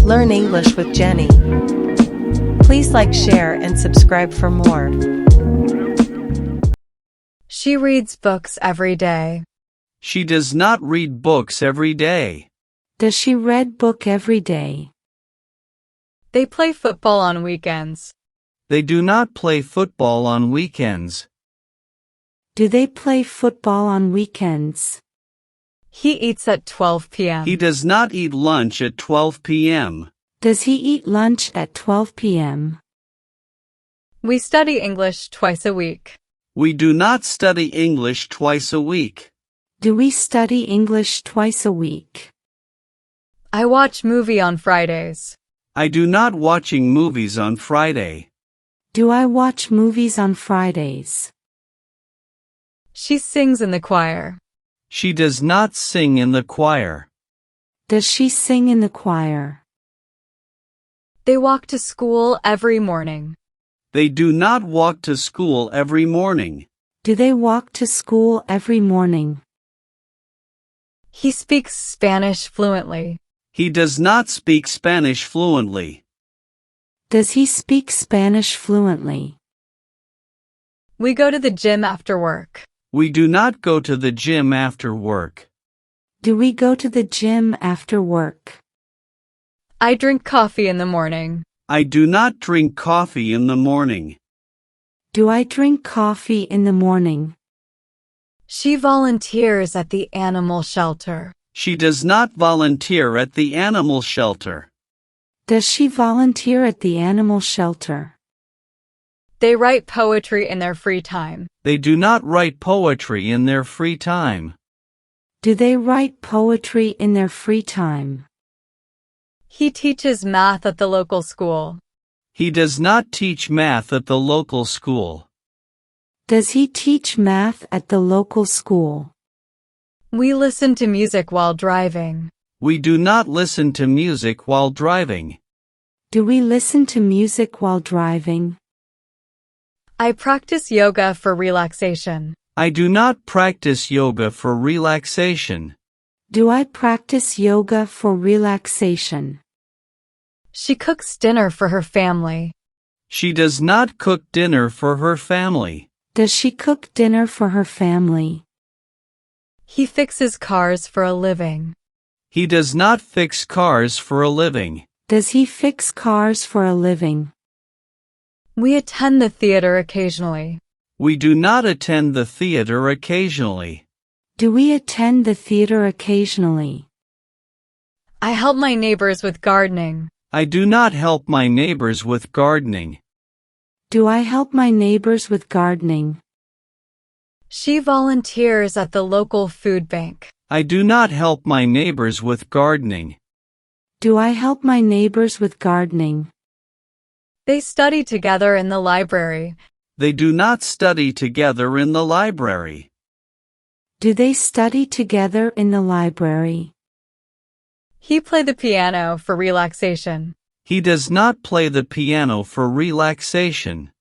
Learn English with Jenny. Please like, share, and subscribe for more. She reads books every day. She does not read books every day. Does she read book every day? They play football on weekends. They do not play football on weekends. Do they play football on weekends? He eats at 12 p.m. He does not eat lunch at 12 p.m. Does he eat lunch at 12 p.m.? We study English twice a week. We do not study English twice a week. Do we study English twice a week? I watch movie on Fridays. I do not watching movies on Friday. Do I watch movies on Fridays? She sings in the choir. She does not sing in the choir. Does she sing in the choir? They walk to school every morning. They do not walk to school every morning. Do they walk to school every morning? He speaks Spanish fluently. He does not speak Spanish fluently. Does he speak Spanish fluently? We go to the gym after work. We do not go to the gym after work. Do we go to the gym after work? I drink coffee in the morning. I do not drink coffee in the morning. Do I drink coffee in the morning? She volunteers at the animal shelter. She does not volunteer at the animal shelter. Does she volunteer at the animal shelter? They write poetry in their free time. They do not write poetry in their free time. Do they write poetry in their free time? He teaches math at the local school. He does not teach math at the local school. Does he teach math at the local school? We listen to music while driving. We do not listen to music while driving. Do we listen to music while driving? I practice yoga for relaxation. I do not practice yoga for relaxation. Do I practice yoga for relaxation? She cooks dinner for her family. She does not cook dinner for her family. Does she cook dinner for her family? He fixes cars for a living. He does not fix cars for a living. Does he fix cars for a living? We attend the theater occasionally. We do not attend the theater occasionally. Do we attend the theater occasionally? I help my neighbors with gardening. I do not help my neighbors with gardening. Do I help my neighbors with gardening? She volunteers at the local food bank. I do not help my neighbors with gardening. Do I help my neighbors with gardening? They study together in the library. They do not study together in the library. Do they study together in the library? He plays the piano for relaxation. He does not play the piano for relaxation.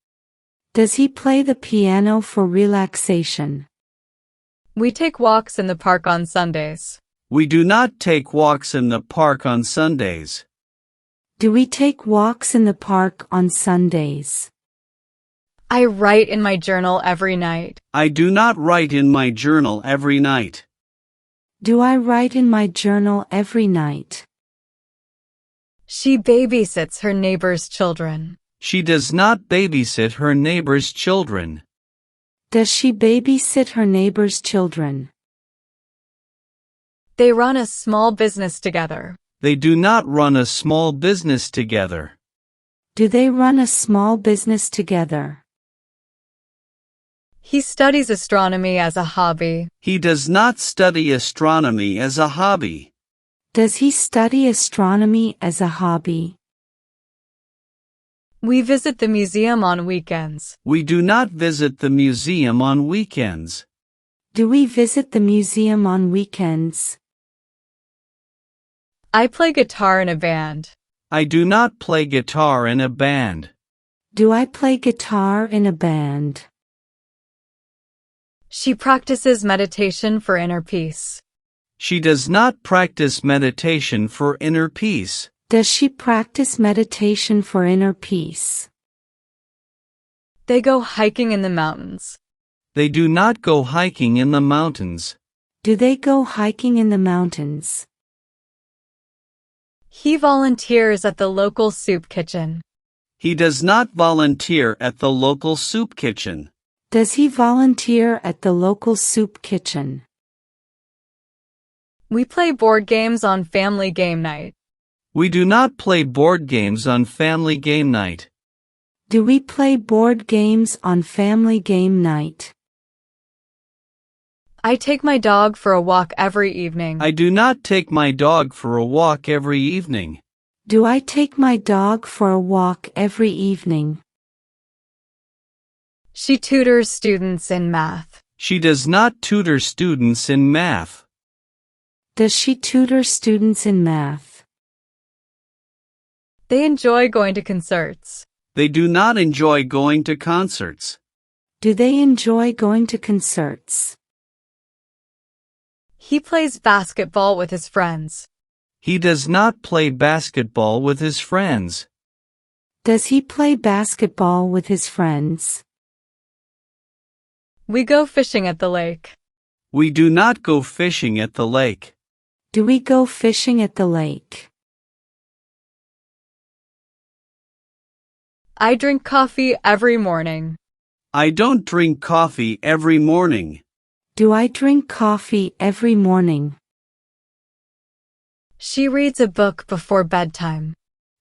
Does he play the piano for relaxation? We take walks in the park on Sundays. We do not take walks in the park on Sundays. Do we take walks in the park on Sundays? I write in my journal every night. I do not write in my journal every night. Do I write in my journal every night? She babysits her neighbor's children. She does not babysit her neighbor's children. Does she babysit her neighbor's children? They run a small business together. They do not run a small business together. Do they run a small business together? He studies astronomy as a hobby. He does not study astronomy as a hobby. Does he study astronomy as a hobby? We visit the museum on weekends. We do not visit the museum on weekends. Do we visit the museum on weekends? I play guitar in a band. I do not play guitar in a band. Do I play guitar in a band? She practices meditation for inner peace. She does not practice meditation for inner peace. Does she practice meditation for inner peace? They go hiking in the mountains. They do not go hiking in the mountains. Do they go hiking in the mountains? He volunteers at the local soup kitchen. He does not volunteer at the local soup kitchen. Does he volunteer at the local soup kitchen? We play board games on family game night. We do not play board games on family game night. Do we play board games on family game night? I take my dog for a walk every evening. I do not take my dog for a walk every evening. Do I take my dog for a walk every evening? She tutors students in math. She does not tutor students in math. Does she tutor students in math? They enjoy going to concerts. They do not enjoy going to concerts. Do they enjoy going to concerts? He plays basketball with his friends. He does not play basketball with his friends. Does he play basketball with his friends? We go fishing at the lake. We do not go fishing at the lake. Do we go fishing at the lake? I drink coffee every morning. I don't drink coffee every morning. Do I drink coffee every morning? She reads a book before bedtime.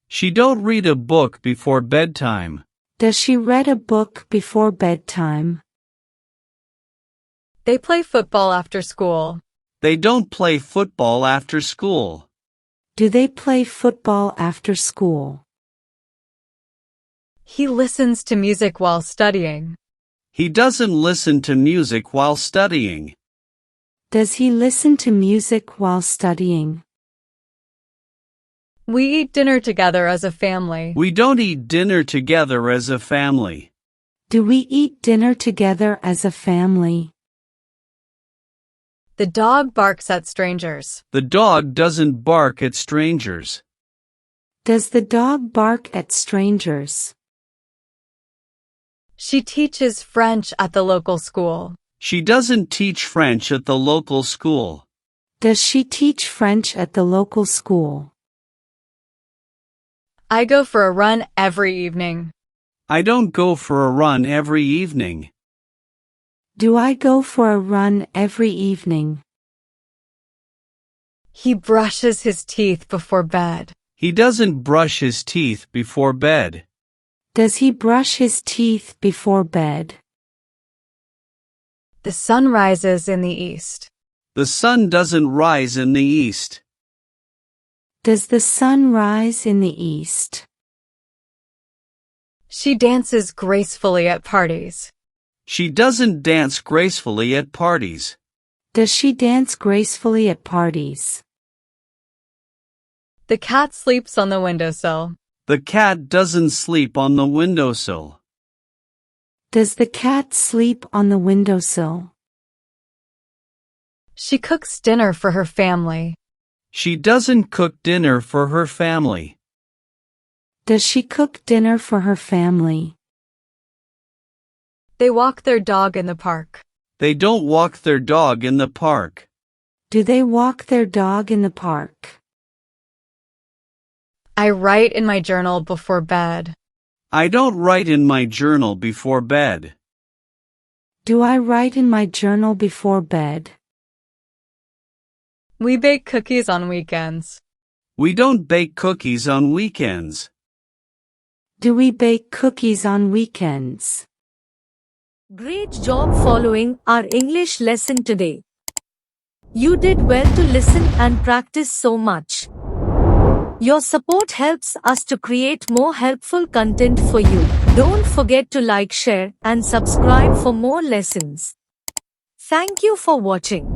She don't read a book before bedtime. Does she read a book before bedtime? They play football after school. They don't play football after school. Do they play football after school? He listens to music while studying. He doesn't listen to music while studying. Does he listen to music while studying? We eat dinner together as a family. We don't eat dinner together as a family. Do we eat dinner together as a family? The dog barks at strangers. The dog doesn't bark at strangers. Does the dog bark at strangers? She teaches French at the local school. She doesn't teach French at the local school. Does she teach French at the local school? I go for a run every evening. I don't go for a run every evening. Do I go for a run every evening? He brushes his teeth before bed. He doesn't brush his teeth before bed. Does he brush his teeth before bed? The sun rises in the east. The sun doesn't rise in the east. Does the sun rise in the east? She dances gracefully at parties. She doesn't dance gracefully at parties. Does she dance gracefully at parties? The cat sleeps on the windowsill. The cat doesn't sleep on the windowsill. Does the cat sleep on the windowsill? She cooks dinner for her family. She doesn't cook dinner for her family. Does she cook dinner for her family? They walk their dog in the park. They don't walk their dog in the park. Do they walk their dog in the park? I write in my journal before bed. I don't write in my journal before bed. Do I write in my journal before bed? We bake cookies on weekends. We don't bake cookies on weekends. Do we bake cookies on weekends? Great job following our English lesson today. You did well to listen and practice so much. Your support helps us to create more helpful content for you. Don't forget to like, share, and subscribe for more lessons. Thank you for watching.